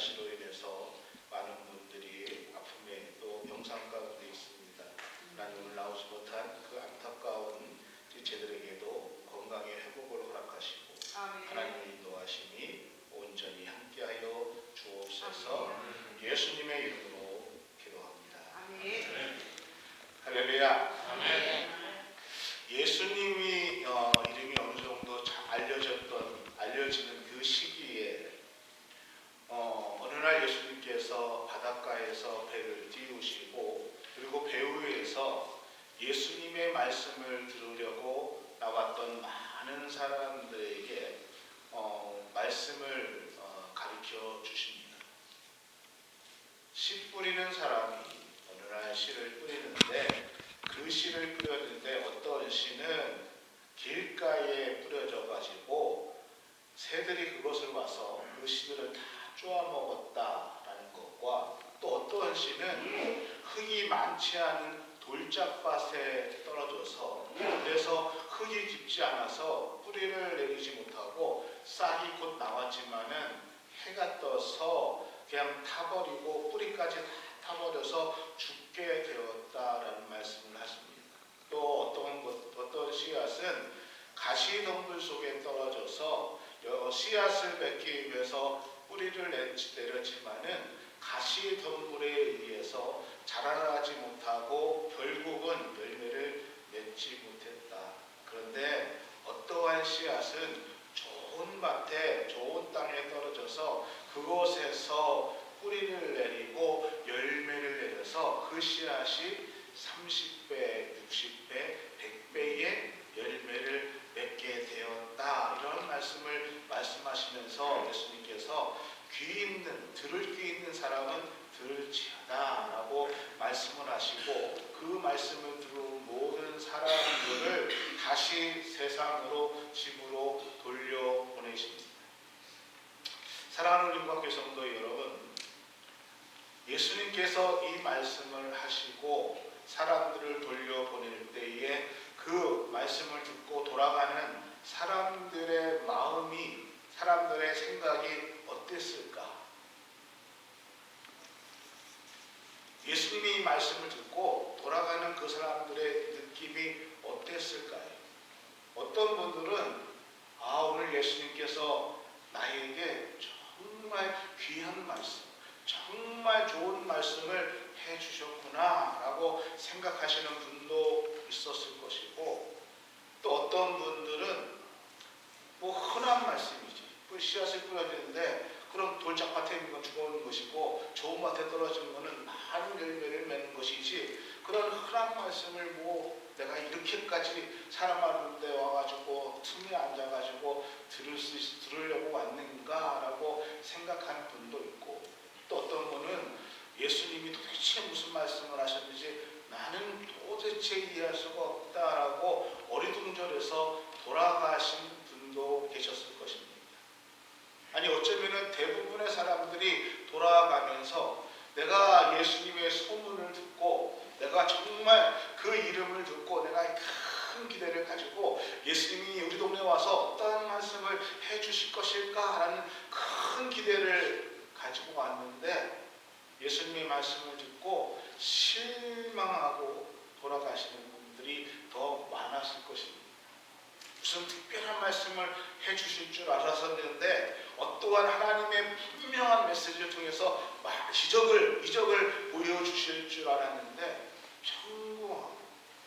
가시로 인해서 많은 분들이 아픔에 또 병상 가운데 있습니다. 하나님 오늘 나오지 못한 그 안타까운 지체들에게도 건강의 회복을 허락하시고 하나님의 인도하심이 온전히 함께하여 주옵소서. 예수님의 이름으로 기도합니다. 할렐루야. 예수님이 이름이 어느 정도 잘 알려지는 그 시기에 어느 날 예수님께서 바닷가에서 배를 띄우시고 그리고 배 위에서 예수님의 말씀을 들으려고 나왔던 많은 사람들에게 말씀을 가르쳐 주십니다. 씨 뿌리는 사람이 어느 날 씨를 뿌리는데 그 씨를 뿌렸는데 어떤 씨는 길가에 뿌려져 가지고 새들이 그것을 와서 그 씨들을 다 쪼아 먹었다라는 것과 또 어떤 씨는 흙이 많지 않은 돌짝밭에 떨어져서 그래서 흙이 깊지 않아서 뿌리를 내리지 못하고 싹이 곧 나왔지만은 해가 떠서 그냥 타버리고 뿌리까지 다 타버려서 죽게 되었다라는 말씀을 하십니다. 또 어떤 씨앗은 가시덤불 속에 떨어져서 씨앗을 맺기 위해서 뿌리를 내렸지만은 가시덤불에 의해서 자라나지 못하고 결국은 열매를 맺지 못했다. 그런데 어떠한 씨앗은 좋은 밭에 좋은 땅에 떨어져서 그곳에서 뿌리를 내리고 열매를 내려서 그 씨앗이 30배, 60배, 100배의 열매를 맺게 되었다. 이런 말씀을 말씀하시면서 예수님께서 들을 귀 있는 사람은 들을지어다 라고 말씀을 하시고 그 말씀을 들은 모든 사람들을 다시 세상으로 집으로 돌려보내십니다. 사랑하는 우리 성도 여러분, 예수님께서 이 말씀을 하시고 사람들을 돌려보낼 때에 그 말씀을 듣고 돌아가는 사람들의 마음이, 사람들의 생각이 어땠을까? 예수님이 이 말씀을 듣고 돌아가는 그 사람들의 느낌이 어땠을까요? 어떤 분들은 오늘 예수님께서 나에게 정말 귀한 말씀, 정말 좋은 말씀을 해주셨구나 라고 생각하시는 분도 있었을 것이고 또 어떤 분들은 흔한 말씀이지 씨앗을 뿌려주는데 그럼 돌짝밭에 있는 건 죽어오는 것이고 좋은 밭에 떨어진 것은 많은 열매를 맺는 것이지 그런 흔한 말씀을 내가 이렇게까지 사람 많은데 와가지고 틈에 앉아가지고 들으려고 왔는가 라고 생각하는 분도 있고 또 어떤 분은 예수님이 도대체 무슨 말씀을 하셨는지 나는 도대체 이해할 수가 없다라고 어리둥절해서 돌아가신 분도 계셨을 것입니다. 아니 어쩌면 대부분의 사람들이 돌아가면서 내가 예수님의 소문을 듣고 내가 정말 그 이름을 듣고 내가 큰 기대를 가지고 예수님이 우리 동네에 와서 어떤 말씀을 해주실 것일까라는 큰 기대를 가지고 왔는데 예수님의 말씀을 듣고 실망하고 돌아가시는 분들이 더 많았을 것입니다. 무슨 특별한 말씀을 해주실 줄 알았었는데 어떠한 하나님의 분명한 메시지를 통해서 이적을 보여주실 줄 알았는데 평범하고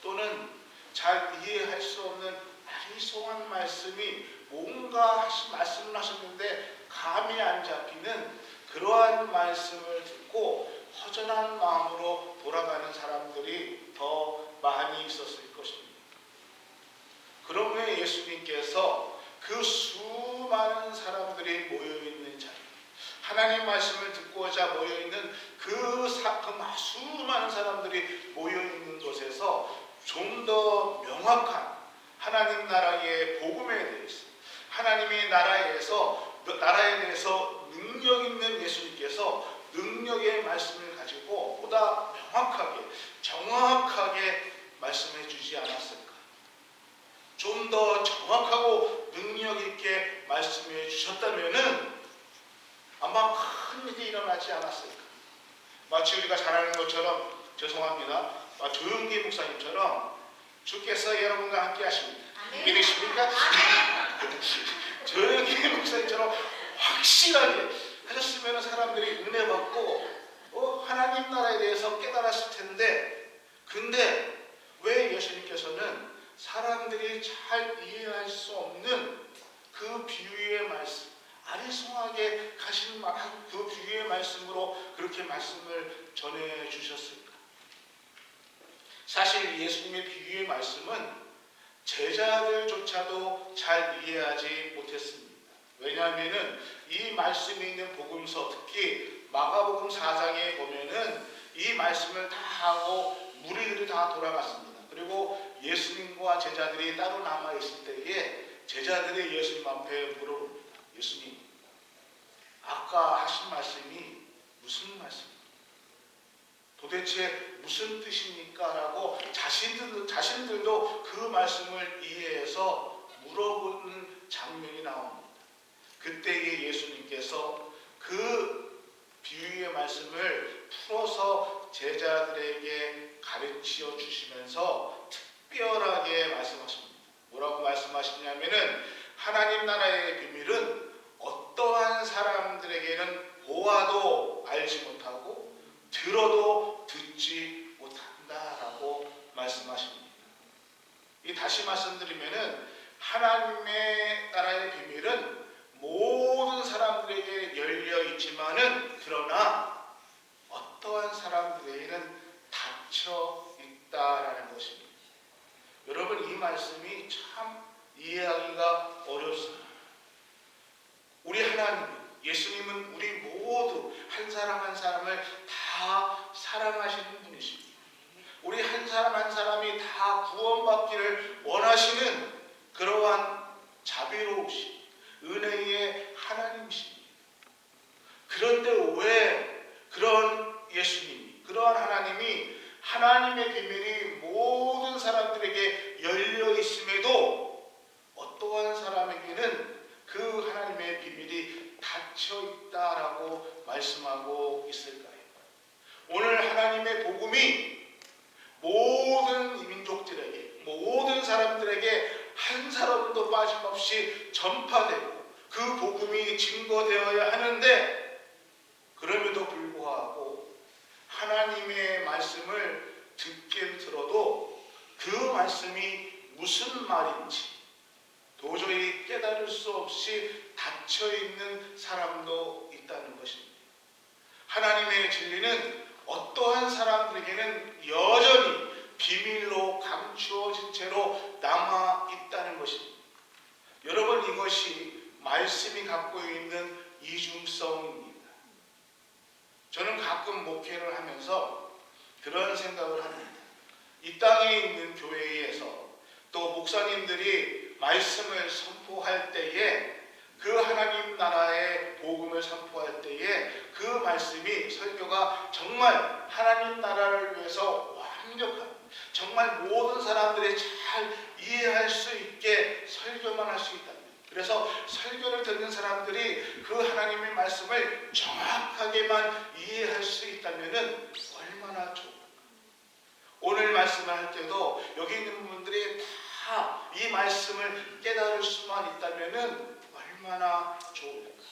또는 잘 이해할 수 없는 아리송한 말씀이 뭔가 말씀을 하셨는데 감이 안 잡히는 그러한 말씀을 듣고 허전한 마음으로 돌아가는 사람들이 더 많이 있었을 것입니다. 그런 후에 예수님께서 그 수많은 사람들이 모여있는 자리, 하나님 말씀을 듣고자 모여있는 그 수많은 사람들이 모여있는 곳에서 좀 더 명확한 하나님 나라의 복음에 대해서 하나님의 나라에 대해서 능력 있는 예수님께서 능력의 말씀을 가지고 보다 명확하게 정확하게 말씀해 주지 않았을까? 좀 더 정확하고 능력 있게 말씀해 주셨다면은 아마 큰 일이 일어나지 않았을까? 마치 우리가 잘 아는 것처럼, 죄송합니다, 조용기 목사님처럼 주께서 여러분과 함께 하십니다. 믿으십니까? 조용기 목사님처럼 확실하게 하셨으면 사람들이 은혜 받고 하나님 나라에 대해서 깨달았을 텐데, 근데 왜 예수님께서는 사람들이 잘 이해할 수 없는 그 비유의 말씀, 아리송하게 가신 그 비유의 말씀으로 그렇게 말씀을 전해 주셨을까? 사실 예수님의 비유의 말씀은 제자들조차도 잘 이해하지 못했습니다. 왜냐하면 이 말씀이 있는 복음서, 특히 마가복음 4장에 보면은 이 말씀을 다 하고 무리들이 다 돌아갔습니다. 그리고 예수님과 제자들이 따로 남아있을 때에 제자들이 예수님 앞에 물어봅니다. 예수님, 아까 하신 말씀이 무슨 말씀입니까? 도대체 무슨 뜻입니까? 라고 자신들도 그 말씀을 이해해서 물어보는 장면이 나옵니다. 그때에 예수님께서 그 비유의 말씀을 풀어서 제자들에게 가르쳐 주시면서 특별하게 말씀하십니다. 뭐라고 말씀하시냐면은 하나님 나라의 비밀은 어떠한 사람들에게는 보아도 알지 못하고 들어도 듣지 못한다라고 말씀하십니다. 다시 말씀드리면은 하나님의 나라의 비밀은 모든 사람들에게 열려 있지만은 그러나 어떠한 사람들에게는 닫혀 있다라는 것입니다. 여러분, 이 말씀이 참 이해하기가 어렵습니다. 우리 하나님, 예수님은 우리 모두 한 사람 한 사람을 다 사랑하시는 분이십니다. 우리 한 사람 한 사람이 다 구원받기를 원하시는 그러한 자비로우신 은혜의 하나님이십니다. 그런데 왜 그런 예수님이, 그러한 하나님이 하나님의 비밀이 모든 사람들에게 열려 있음에도 어떠한 사람에게는 그 하나님의 비밀이 닫혀 있다라고 말씀하고 있을까요? 오늘 하나님의 복음이 모든 민족들에게, 모든 사람들에게 한 사람도 빠짐없이 전파되고 그 복음이 증거되어야 하는데, 그럼에도 불구하고 하나님의 말씀을 듣긴 들어도 그 말씀이 무슨 말인지 도저히 깨달을 수 없이 닫혀있는 사람도 있다는 것입니다. 하나님의 진리는 어떠한 사람들에게는 여전히 비밀로 감추어진 채로 남아있다는 것입니다. 여러분, 이것이 말씀이 갖고 있는 이중성입니다. 저는 가끔 목회를 하면서 그런 생각을 합니다. 이 땅에 있는 교회에서 또 목사님들이 말씀을 선포할 때에, 그 하나님 나라의 복음을 선포할 때에 그 말씀이, 설교가 정말 하나님 나라를 위해서 완벽한, 정말 모든 사람들이 잘 이해할 수 있게 설교만 할 수 있다. 그래서 설교를 듣는 사람들이 그 하나님의 말씀을 정확하게만 이해할 수 있다면 얼마나 좋을까. 오늘 말씀을 할 때도 여기 있는 분들이 다 이 말씀을 깨달을 수만 있다면 얼마나 좋을까.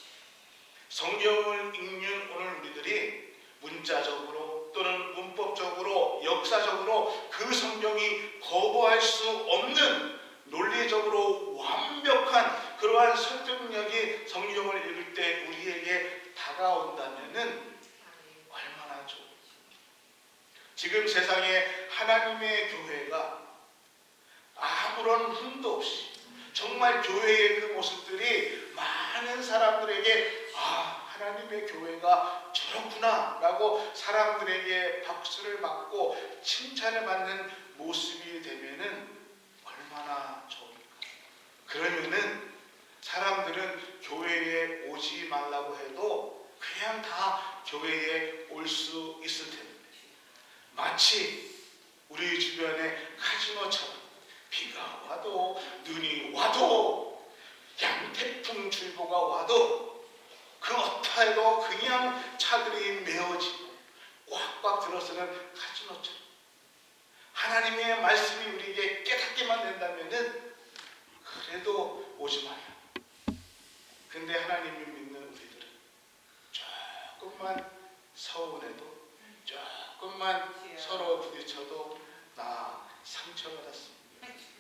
성경을 읽는 오늘 우리들이 문자적으로 또는 문법적으로, 역사적으로 그 성경이 거부할 수 없는 논리적으로 완벽한 그러한 설득력이 성경을 읽을 때 우리에게 다가온다면 얼마나 좋을까. 지금 세상에 하나님의 교회가 아무런 흠도 없이 정말 교회의 그 모습들이 많은 사람들에게 하나님의 교회가 저렇구나 라고 사람들에게 박수를 받고 칭찬을 받는 모습이 되면은 얼마나 좋을까. 그러면은 사람들은 교회에 오지 말라고 해도 그냥 다 교회에 올 수 있을 텐데, 마치 우리 주변의 카지노처럼 비가 와도 눈이 와도 양태풍 줄보가 와도 그 그 어떠해도 그냥 차들이 메어지고 꽉꽉 들어서는 카지노처럼 하나님의 말씀이 우리에게 깨닫게만 된다면은 그래도 오지 마라. 근데 하나님을 믿는 우리들은 조금만 서운해도 조금만 서로 부딪혀도 나 상처받았습니다.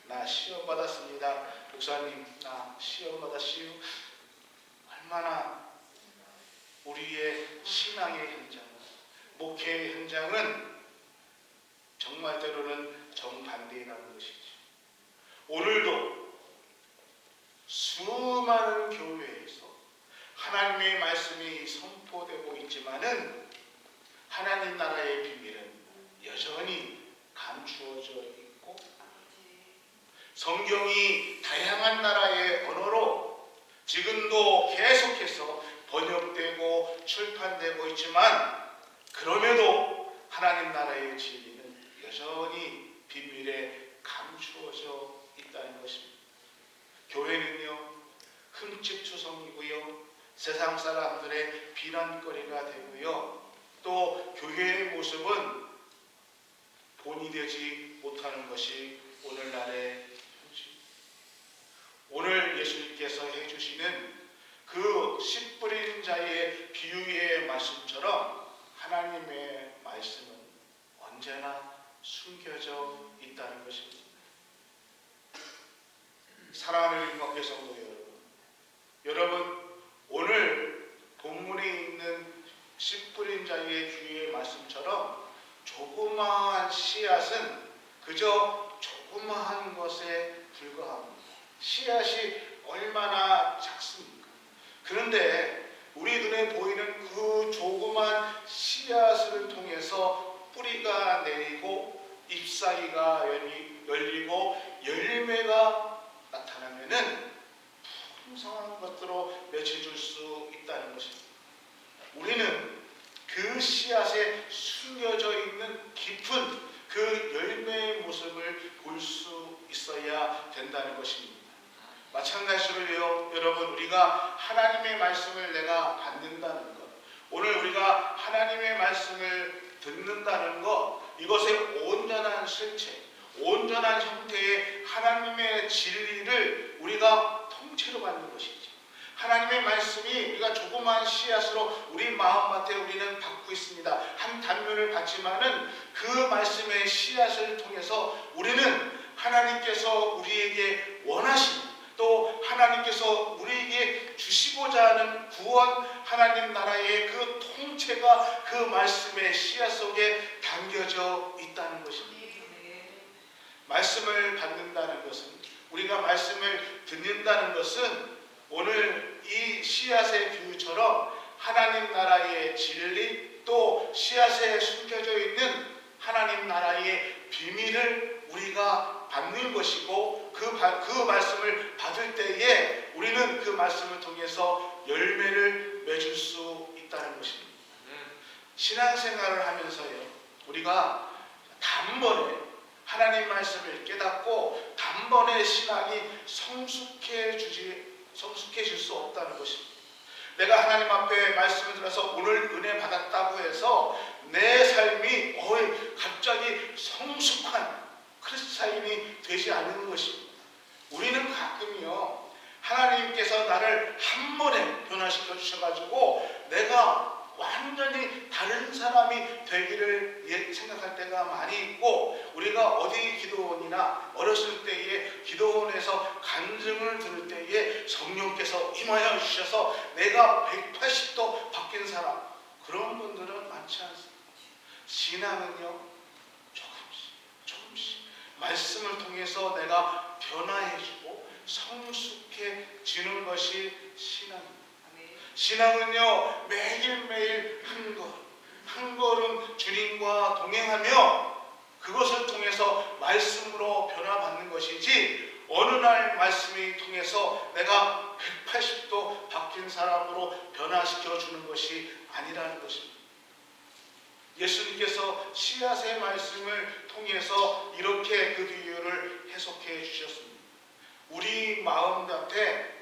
나 시험받았습니다. 목사님 나 시험받았시오. 얼마나 우리의 신앙의 현장, 목회의 현장은 정말 때로는 정반대라는 것이죠. 오늘도 수많은 교회에서 하나님의 말씀이 선포되고 있지만은 하나님 나라의 비밀은 여전히 감추어져 있고 성경이 다양한 나라의 언어로 지금도 계속해서 번역되고 출판되고 있지만 그럼에도 하나님 나라의 진리는 여전히 비밀에 감추어져 있다는 것입니다. 교회는요 흠집투성이고요 세상 사람들의 비난거리가 되고요 또 교회의 모습은 본이 되지 못하는 것이 오늘날의 현실. 오늘 예수님께서 해주시는 그 씨 뿌린 자의 비유의 말씀처럼 하나님의 말씀은 언제나 숨겨져 있다는 것입니다. 사랑하는 임학교 성도 여러분, 오늘 본문에 있는 씨 뿌린 자의 비유의 말씀처럼 조그마한 씨앗은 그저 조그마한 것에 불과합니다. 씨앗이 얼마나 작습니까? 그런데 우리 눈에 보이는 그 조그만 씨앗을 통해서 뿌리가 내리고 잎사귀가 열리고 열매가 나타나면은 풍성한 것으로 맺혀줄 수 있다는 것입니다. 우리는 그 씨앗에 숨겨져 있는 깊은 그 열매의 모습을 볼 수 있어야 된다는 것입니다. 마찬가지로요, 여러분, 우리가 하나님의 말씀을 내가 받는다는 것, 오늘 우리가 하나님의 말씀을 듣는다는 것, 이것의 온전한 실체, 온전한 형태의 하나님의 진리를 우리가 통째로 받는 것이죠. 하나님의 말씀이 우리가 조그마한 씨앗으로 우리 마음밭에 우리는 받고 있습니다. 한 단면을 받지만은 그 말씀의 씨앗을 통해서 우리는 하나님께서 우리에게 원하시는 또 하나님께서 우리에게 주시고자 하는 구원 하나님 나라의 그 통째가 그 말씀의 씨앗 속에 담겨져 있다는 것입니다. 말씀을 받는다는 것은 우리가 말씀을 듣는다는 것은 오늘 이 씨앗의 비유처럼 하나님 나라의 진리 또 씨앗에 숨겨져 있는 하나님 나라의 비밀을 우리가 받는 것이고 그 말씀을 받을 때에 우리는 그 말씀을 통해서 열매를 맺을 수 있다는 것입니다. 신앙생활을 하면서요 우리가 단번에 하나님 말씀을 깨닫고 단번에 신앙이 성숙해질 수 없다는 것입니다. 내가 하나님 앞에 말씀을 들어서 오늘 은혜 받았다고 해서 내 삶이 갑자기 성숙한 크리스찬이 되지 않는 것입니다. 우리는 가끔요 하나님께서 나를 한 번에 변화시켜 주셔가지고 내가 완전히 다른 사람이 되기를 생각할 때가 많이 있고 우리가 어디 기도원이나 어렸을 때에 기도원에서 간증을 들을 때에 성령께서 임하여 주셔서 내가 180도 바뀐 사람 그런 분들은 많지 않습니다. 신앙은요 조금씩 말씀을 통해서 내가 변화해지고 성숙해지는 것이 신앙입니다. 신앙은요 매일매일 한 걸음 주님과 동행하며 그것을 통해서 말씀으로 변화받는 것이지 어느 날 말씀이 통해서 내가 180도 바뀐 사람으로 변화시켜 주는 것이 아니라는 것입니다. 예수님께서 씨앗의 말씀을 통해서 이렇게 그 비유를 해석해 주셨습니다. 우리 마음 곁에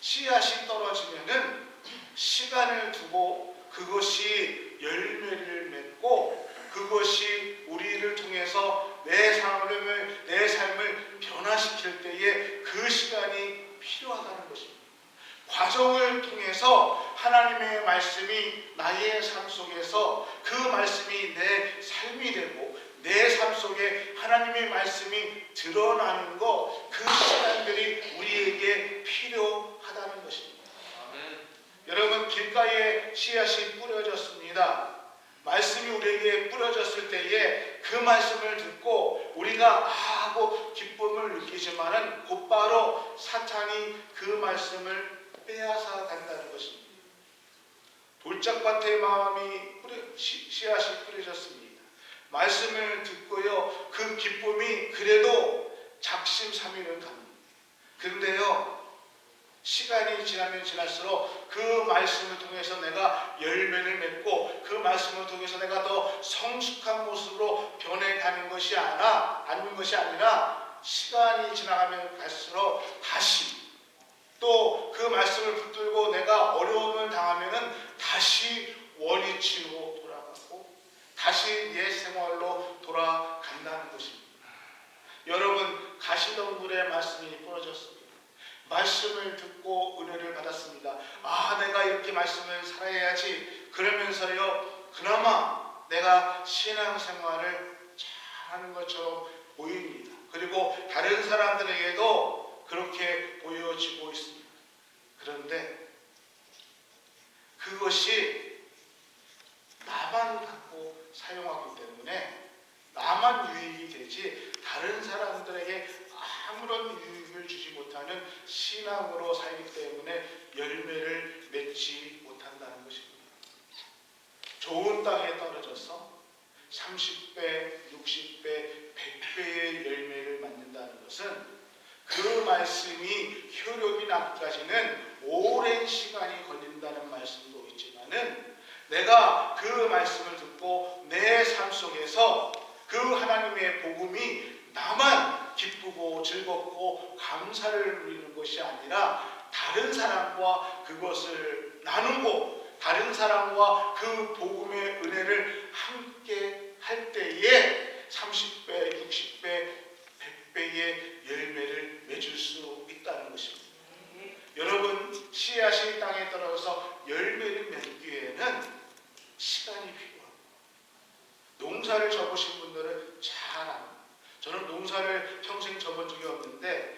씨앗이 떨어지면은 시간을 두고 그것이 열매를 맺고 그것이 우리를 통해서 내 삶을 변화시킬 때에 그 시간이 필요하다는 것입니다. 과정을 통해서 하나님의 말씀이 나의 삶 속에서 그 말씀이 내 삶이 되고 내 삶 속에 하나님의 말씀이 드러나는 것, 그 시간들이 우리에게 필요하다는 것입니다. 여러분, 길가에 씨앗이 뿌려졌습니다. 말씀이 우리에게 뿌려졌을 때에 그 말씀을 듣고 우리가 하고 기쁨을 느끼지만은 곧바로 사탄이 그 말씀을 빼앗아 간다는 것입니다. 돌짝밭의 씨앗이 뿌려졌습니다. 말씀을 듣고요, 그 기쁨이 그래도 작심삼일은 갑니다. 그런데요, 시간이 지나면 지날수록 그 말씀을 통해서 내가 열매를 맺고 그 말씀을 통해서 내가 더 성숙한 모습으로 변해가는 것이 아니라 시간이 지나가면 갈수록 다시 또 그 말씀을 붙들고 내가 어려움을 당하면은 다시 원위치로 돌아가고 다시 옛 생활로 돌아간다는 것입니다. 여러분, 가시덤불에 말씀이 뿌려졌습니다. 말씀을 듣고 은혜를 받았습니다. 내가 이렇게 말씀을 살아야지. 그러면서요, 그나마 내가 신앙생활을 잘하는 것처럼 보입니다. 그리고 다른 사람들에게도 그렇게 보여지고 있습니다. 그런데 그것이 나만 갖고 사용하기 때문에 나만 유익이 되지 다른 사람들에게 아무런 유익을 주지 못하는 신앙으로 살기 때문에 열매를 맺지 못한다는 것입니다. 좋은 땅에 떨어져서 30배, 60배, 100배의 열매를 맺는다는 것은 그 말씀이 효력이 나기까지는 오랜 시간이 걸린다는 말씀도 있지만은 내가 그 말씀을 듣고 내 삶 속에서 그 하나님의 복음이 나만 기쁘고 즐겁고 감사를 누리는 것이 아니라 다른 사람과 그것을 나누고 다른 사람과 그 복음의 은혜를 함께 할 때에 30배, 60배, 100배의 열매를 맺을 수 있다는 것입니다. 여러분, 씨앗이 땅에 떨어져서 열매를 맺기에는 시간이 필요합니다. 농사를 접으신 분들은 잘 압니다. 저는 농사를 평생 접은 적이 없는데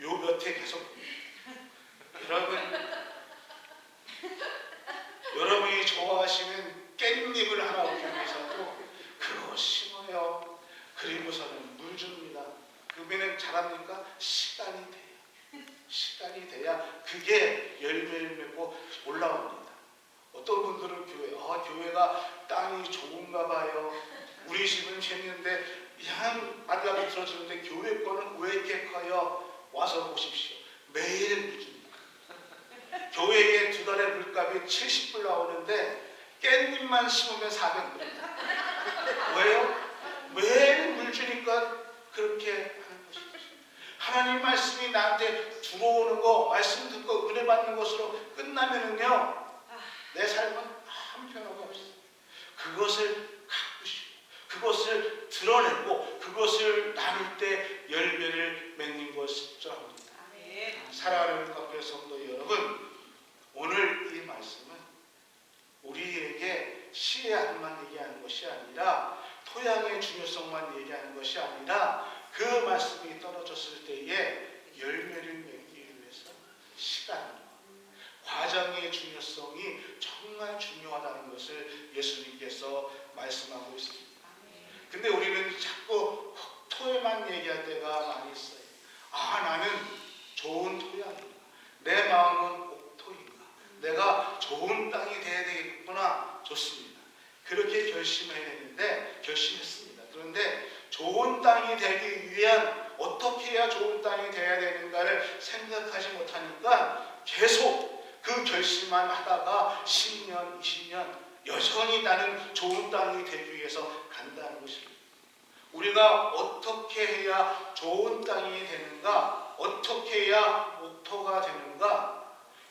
요 몇 해 계속 여러분이 좋아하시는 깻잎을 하나 얻기 위해서도 그거 심어요. 그리고서는 물 줍니다. 그러면 자랍니까? 시간이 돼야 그게 열매를 맺고 올라옵니다. 어떤 분들은 교회가 땅이 좋은가 봐요. 우리 집은 했는데 그냥 마디가 들어주는데 교회 거는 왜 이렇게 커요? 와서 보십시오. 매일 물 줍니다. 교회에 2달에 물값이 70불 나오는데 깻잎만 심으면 400불입니다. 왜요? 매일 물 주니까 그렇게 하는 것이죠. 하나님 말씀이 나한테 들어오는 거, 말씀 듣고 은혜 받는 것으로 끝나면은요, 내 삶은 아무 변화가 없어요. 그것을 가꾸시고, 그것을 드러내고, 그것을 나눌 때 열매를 맺는 것을 합니다. 사랑하는 각교의 성도 여러분, 오늘 이 말씀은 우리에게 씨앗만 얘기하는 것이 아니라 토양의 중요성만 얘기하는 것이 아니라 그 말씀이 떨어졌을 때에 열매를 맺기 위해서 시간, 과정의 중요성이 정말 중요하다는 것을 예수님께서 말씀하고 있습니다. 근데 우리는 자꾸 토에만 얘기할 때가 많이 있어요. 나는 좋은 토양인가? 내 마음은 옥토인가? 내가 좋은 땅이 돼야 되겠구나. 좋습니다. 그렇게 결심해야 되는데 결심했습니다. 그런데 좋은 땅이 되기 위한 어떻게 해야 좋은 땅이 돼야 되는가를 생각하지 못하니까 계속 그 결심만 하다가 10년, 20년 여전히 나는 좋은 땅이 되기 위해서 간다는 것입니다. 우리가 어떻게 해야 좋은 땅이 되는가? 어떻게 해야 옥토가 되는가?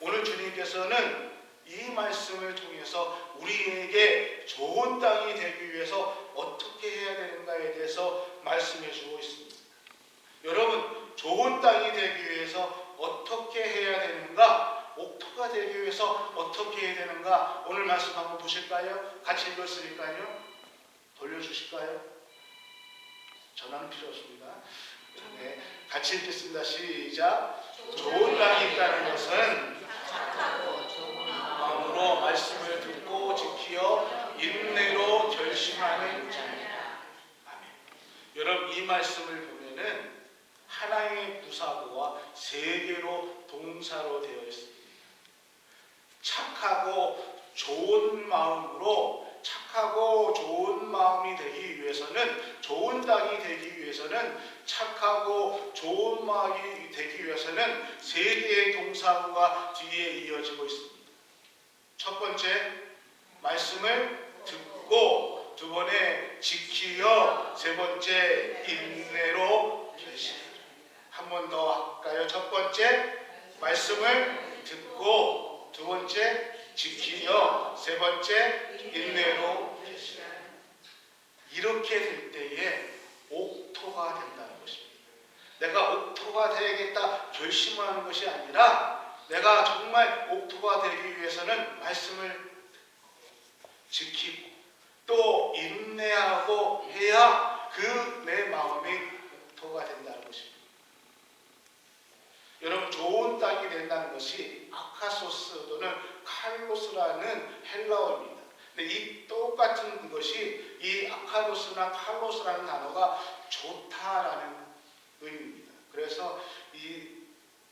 오늘 주님께서는 이 말씀을 통해서 우리에게 좋은 땅이 되기 위해서 어떻게 해야 되는가에 대해서 말씀해 주고 있습니다. 여러분, 좋은 땅이 되기 위해서 어떻게 해야 되는가? 옥토가 되기 위해서 어떻게 해야 되는가? 오늘 말씀 한번 보실까요? 같이 읽었으니까요. 돌려주실까요? 전화는 필요 없습니다. 네, 같이 읽겠습니다. 시작. 좋은 땅이 있다는 것은 마음으로 말씀을 듣고 지키어 인내로 결심하는 자입니다. 아멘. 여러분, 이 말씀을 보면은 하나의 부사구와 세 개로 동사로 되어 있습니다. 착하고 좋은 마음으로, 착하고 좋은 마음이 되기 위해서는, 좋은 땅이 되기 위해서는, 착하고 좋은 마음이 되기 위해서는 세 개의 동사구가 뒤에 이어지고 있습니다. 첫 번째, 말씀을 듣고, 두 번에 지키어, 세 번째, 인내로 결심하라. 한 번 더 할까요? 첫 번째, 말씀을 듣고, 두 번째, 지키어, 세 번째, 인내로 결심하라. 이렇게 될 때에 옥토가 된다는 것입니다. 내가 옥토가 되야겠다 결심하는 것이 아니라, 내가 정말 옥토가 되기 위해서는 말씀을 지키고 또 인내하고 해야 그 내 마음이 옥토가 된다는 것입니다. 여러분, 좋은 땅이 된다는 것이 아카소스 또는 칼로스라는 헬라어입니다. 근데 이 똑같은 것이 이 아카도스나 칼로스라는 단어가 좋다라는 의미입니다. 그래서 이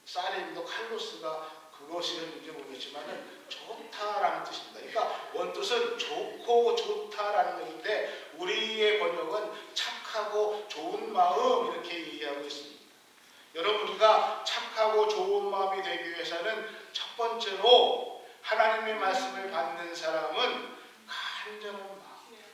사렘도 칼로스가 그것이는지 모르겠지만 좋다라는 뜻입니다. 그러니까 원뜻은 좋고 좋다라는 의미인데 우리의 번역은 착하고 좋은 마음 이렇게 얘기하고 있습니다. 여러분, 우리가 착하고 좋은 마음이 되기 위해서는 첫 번째로 하나님의 말씀을 받는 사람은 간절한 마음,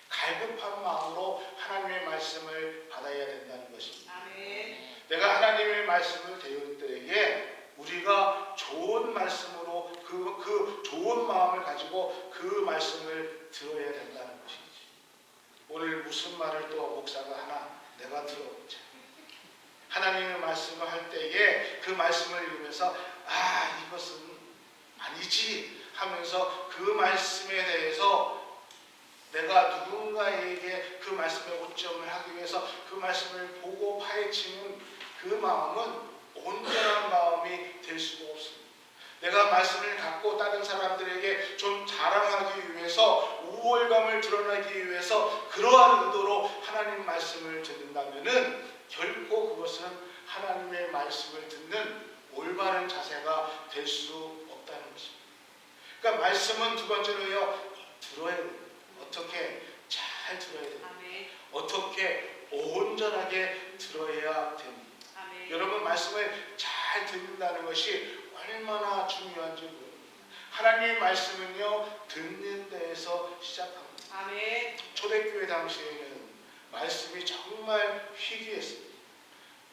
갈급한 마음으로 하나님의 말씀을 받아야 된다는 것입니다. 아멘. 내가 하나님의 말씀을 배울 때에 우리가 좋은 말씀으로 그 좋은 마음을 가지고 그 말씀을 들어야 된다는 것이지. 오늘 무슨 말을 또 목사가 하나 내가 들어보자. 하나님의 말씀을 할 때에 그 말씀을 읽으면서 이것은 아니지 하면서 그 말씀에 대해서 내가 누군가에게 그 말씀의 오점을 하기 위해서 그 말씀을 보고 파헤치는 그 마음은 온전한 마음이 될 수가 없습니다. 내가 말씀을 갖고 다른 사람들에게 좀 자랑하기 위해서, 우월감을 드러내기 위해서 그러한 의도로 하나님 말씀을 듣는다면은 결코 그것은 하나님의 말씀을 듣는 올바른 자세가 될 수 없다는 것입니다. 그러니까 말씀은 두 번째로요, 들어야 됩니다. 어떻게 잘 들어야 됩니다. 어떻게 온전하게 들어야 됩니다. 아멘. 여러분, 말씀을 잘 듣는다는 것이 얼마나 중요한지 모릅니다. 하나님의 말씀은요, 듣는 데에서 시작합니다. 아멘. 초대교회 당시에는 말씀이 정말 희귀했습니다.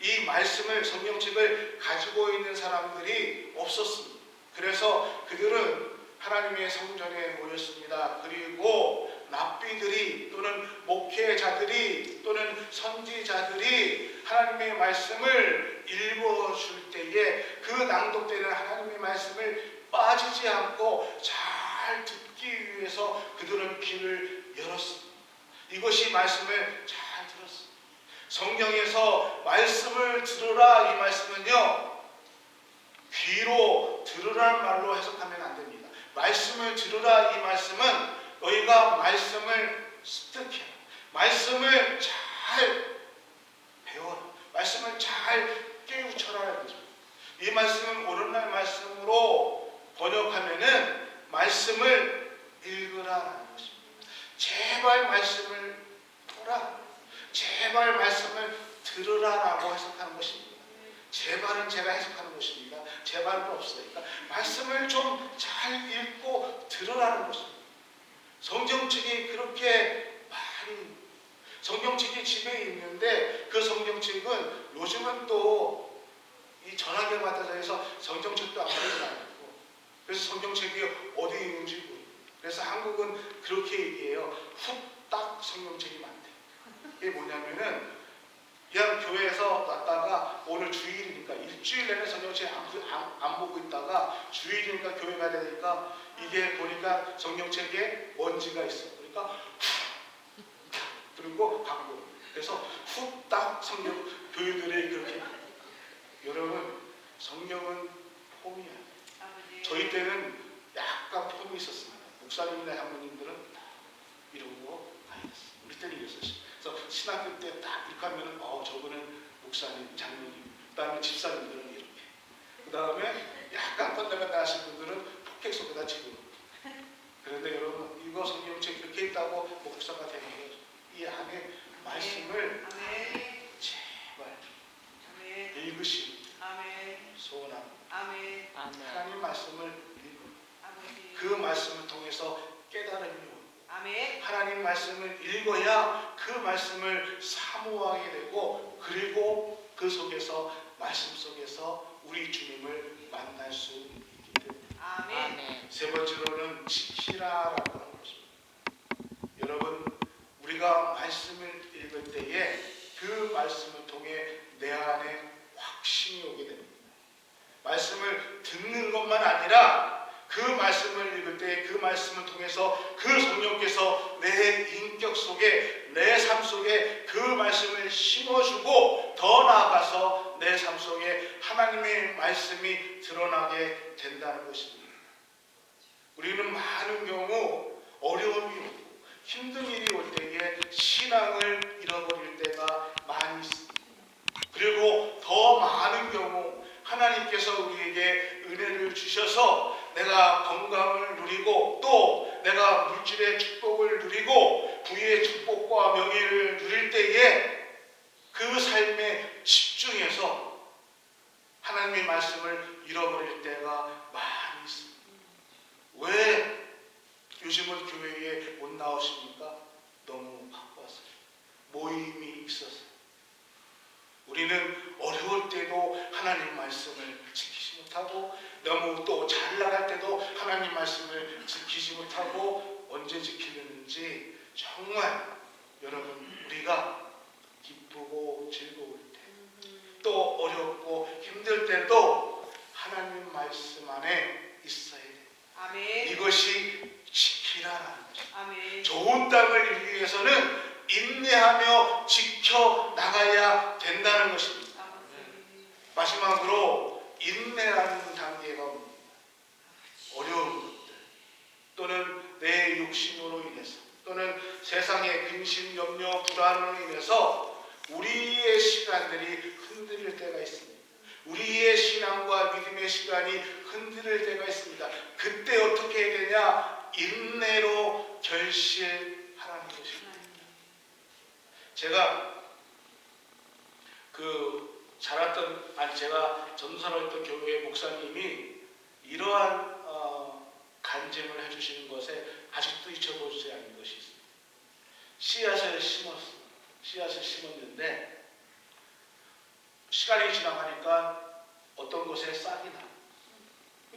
이 말씀을, 성경책을 가지고 있는 사람들이 없었습니다. 그래서 그들은 하나님의 성전에 모였습니다. 그리고 납비들이 또는 목회자들이 또는 선지자들이 하나님의 말씀을 읽어줄 때에 그 낭독되는 하나님의 말씀을 빠지지 않고 잘 듣기 위해서 그들은 귀를 열었습니다. 이것이 말씀을 잘 들었습니다. 성경에서 말씀을 들으라, 이 말씀은요, 귀로 들으라는 말로 해석하면 안 됩니다. 말씀을 들으라, 이 말씀은 너희가 말씀을 습득해, 말씀을 잘 배워라, 말씀을 잘 깨우쳐라. 이 말씀은 오늘날 말씀으로 번역하면은 말씀을 읽으라라는 것입니다. 제발 말씀을 보라, 제발 말씀을 들으라라고 해석하는 것입니다. 제발은 제가 해석하는 것입니다. 제발은 없으니까 말씀을 좀 잘 읽고 들으라는 것입니다. 성경책이 그렇게 많이, 성경책이 집에 있는데 그 성경책은 요즘은 또 이 전화기가 받아서 해서 성경책도 안 보이지 않고 그래서 성경책이 어디 있는지 모르고. 그래서 한국은 그렇게 얘기해요. 후딱 성경책이 많대. 이게 뭐냐면은 그냥 교회에서 왔다가 오늘 주일이니까 일주일 내내 성경책 안 보고 있다가 주일이니까 교회 가야 되니까 이게 보니까 성경책에 먼지가 있어. 그러니까 그리고 갖고. 그래서 후딱 성경 교회들이 그렇게. 여러분 성경은 폼이야. 저희 때는 약간 폼이 있었습니다. 목사님이나 장로님들은 이런 거 많이 했어요. 우리 때는 이랬어요. 그래서 신학교 때 딱 이렇게 하면은 저분은 목사님, 장로님, 그 다음에 집사님들은 이렇게, 그 다음에 약간 펀다멘탈 하신 분들은 포켓 속에다 집어넣고. 그런데 여러분 이거 성경책 이렇게 있다고 목사가 되는 거예요. 이 안에 말씀을 제발 읽으시고 소원합니다. 하나님 말씀을 읽고 그 말씀을 통해서 깨달음이 오고 하나님 말씀을 읽어야 그 말씀을 사모하게 되고 그리고 그 속에서 말씀 속에서 우리 주님을 만날 수 있기 때문에 세 번째로는 지키라라고 하는 것입니다. 여러분 우리가 말씀을 읽을 때에 그 말씀을 통해 내 안에 확신이 오게 됩니다. 말씀을 듣는 것만 아니라 그 말씀을 읽을 때 그 말씀을 통해서 그 성령께서 내 인격 속에 내 삶 속에 그 말씀을 심어주고 더 나아가서 내 삶 속에 하나님의 말씀이 드러나게 된다는 것입니다. 우리는 많은 경우 어려움이 오고 힘든 일이 올 때에 신앙을 잃어버릴 때가 많이 있습니다. 그리고 더 많은 경우 하나님께서 우리에게 은혜를 주셔서 내가 건강을 누리고 또 내가 물질의 축복을 누리고 부의 축복과 명예를 누릴 때에 그 삶에 집중해서 하나님의 말씀을 잃어버릴 때가 많이 있습니다. 왜 요즘은 교회에 못 나오십니까? 너무 바빠서요. 모임이 있어서. 우리는 어려울 때도 하나님 말씀을 지키지 못하고 너무 또 잘 나갈 때도 하나님 말씀을 지키지 못하고 언제 지키는지 정말 여러분 우리가 기쁘고 즐거울 때 또 어렵고 힘들 때도 하나님 말씀 안에 있어야 돼요. 이것이 지키라라는 것입니다. 좋은 땅을 이루기 위해서는 인내하며 지켜나가야 된다는 것입니다. 마지막으로 인내라는 단계가 옵니다. 어려운 것들 또는 내 욕심으로 인해서 또는 세상의 근심, 염려, 불안으로 인해서 우리의 시간들이 흔들릴 때가 있습니다. 우리의 신앙과 믿음의 시간이 흔들릴 때가 있습니다. 그때 어떻게 해야 되냐? 인내로 결실하라는 것입니다. 제가 제가 전선했던 교회의 목사님이 이러한 간증을 해주시는 것에 아직도 잊혀보지 않는 것이 있습니다. 씨앗을 심었는데 시간이 지나가니까 어떤 곳에 싹이 나.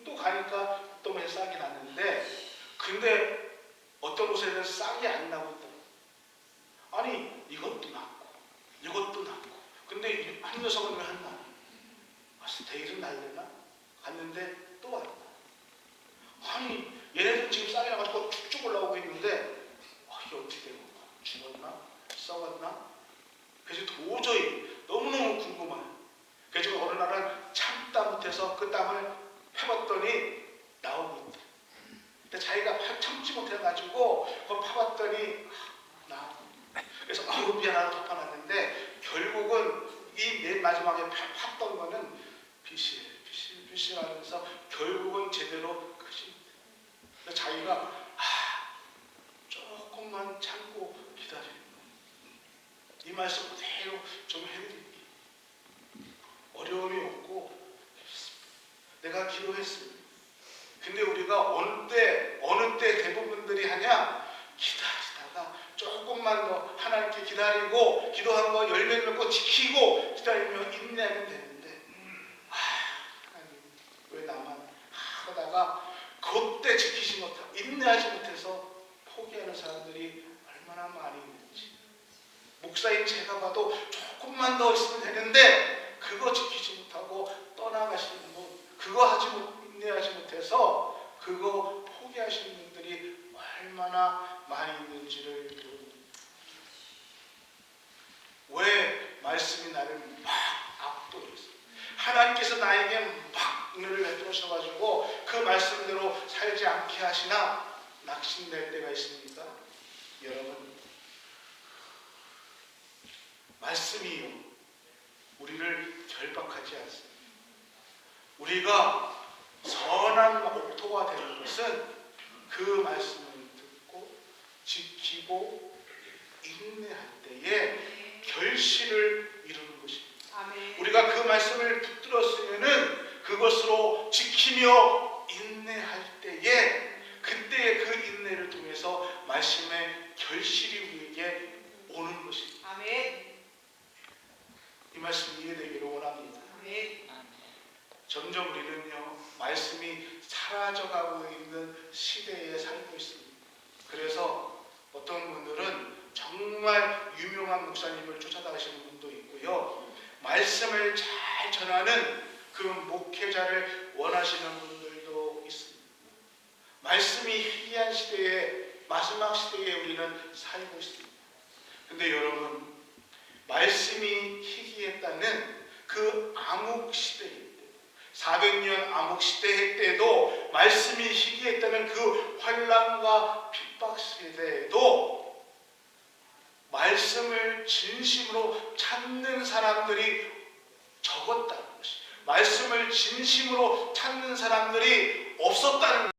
또 가니까 어떤 곳에 싹이 났는데 근데 어떤 곳에는 싹이 안 나고 있더라고요. 아니 이것도 났고 이것도 났고 근데 한 녀석은 왜 안 나? 스테이를 날렸나? 갔는데 또 왔다. 아니 얘네들 지금 싹이 나가지고 쭉쭉 올라오고 있는데 이게 어떻게 된 건가? 죽었나? 썩었나? 그래서 도저히 너무너무 궁금해요. 그래서 어느 날은 참다 못해서 그 땅을 파봤더니 나오고 있다. 근데 자기가 참지 못해가지고 그걸 파봤더니 나오고 그래서 미안하다 덮어놨는데 결국은 이 맨 마지막에 팠던 거는 비실 하면서 결국은 제대로 크지 못해. 자기가 조금만 참고 기다리는 거예요. 이 말씀 그대로 좀 해드릴게요. 어려움이 없고 내가 기도했습니다. 근데 우리가 어느 때 대부분들이 하냐? 기다리다가 조금만 더 하나님께 기다리고 기도한 거 열매 맺고 지키고 기다리면 인내하면 되는데 하나님 왜 나만 하다가 그때 지키지 못하고 인내하지 못해서 포기하는 사람들이 얼마나 많이 있는지. 목사인 제가 봐도 조금만 더 있으면 되는데 그거 지키지 못하고 떠나가시는 분, 그거 인내하지 못해서 그거 포기하시는 분들이 얼마나 많이 있는지를 모릅니다. 왜 말씀이 나를 막 압도했어요? 하나님께서 나에게 막 은혜를 베푸셔가지고 그 말씀대로 살지 않게 하시나 낙심될 때가 있습니까? 여러분, 말씀이요, 우리를 결박하지 않습니다. 우리가 선한 옥토가 되는 것은 그 말씀을 듣고 지키고 인내할 때에 결실을 이루는 것입니다. 아멘. 우리가 그 말씀을 붙들었으면은 그것으로 지키며 인내할 때에 그때의 그 인내를 통해서 말씀의 결실이 우리에게 오는 것입니다. 아멘. 이 말씀 이해되기를 원합니다. 아멘. 점점 우리는요, 말씀이 사라져가고 있는 시대에 살고 있습니다. 그래서 어떤 분들은 정말 유명한 목사님을 쫓아다니시는 분도 있고요, 말씀을 잘 전하는 그 목회자를 원하시는 분들도 있습니다. 말씀이 희귀한 시대에, 마지막 시대에 우리는 살고 있습니다. 근데 여러분, 말씀이 희귀했다는 그 암흑 시대에, 400년 암흑 시대 때도 말씀이 희귀했다는 그 환난과 핍박 시대에도 말씀을 진심으로 찾는 사람들이 적었다는 것이, 말씀을 진심으로 찾는 사람들이 없었다는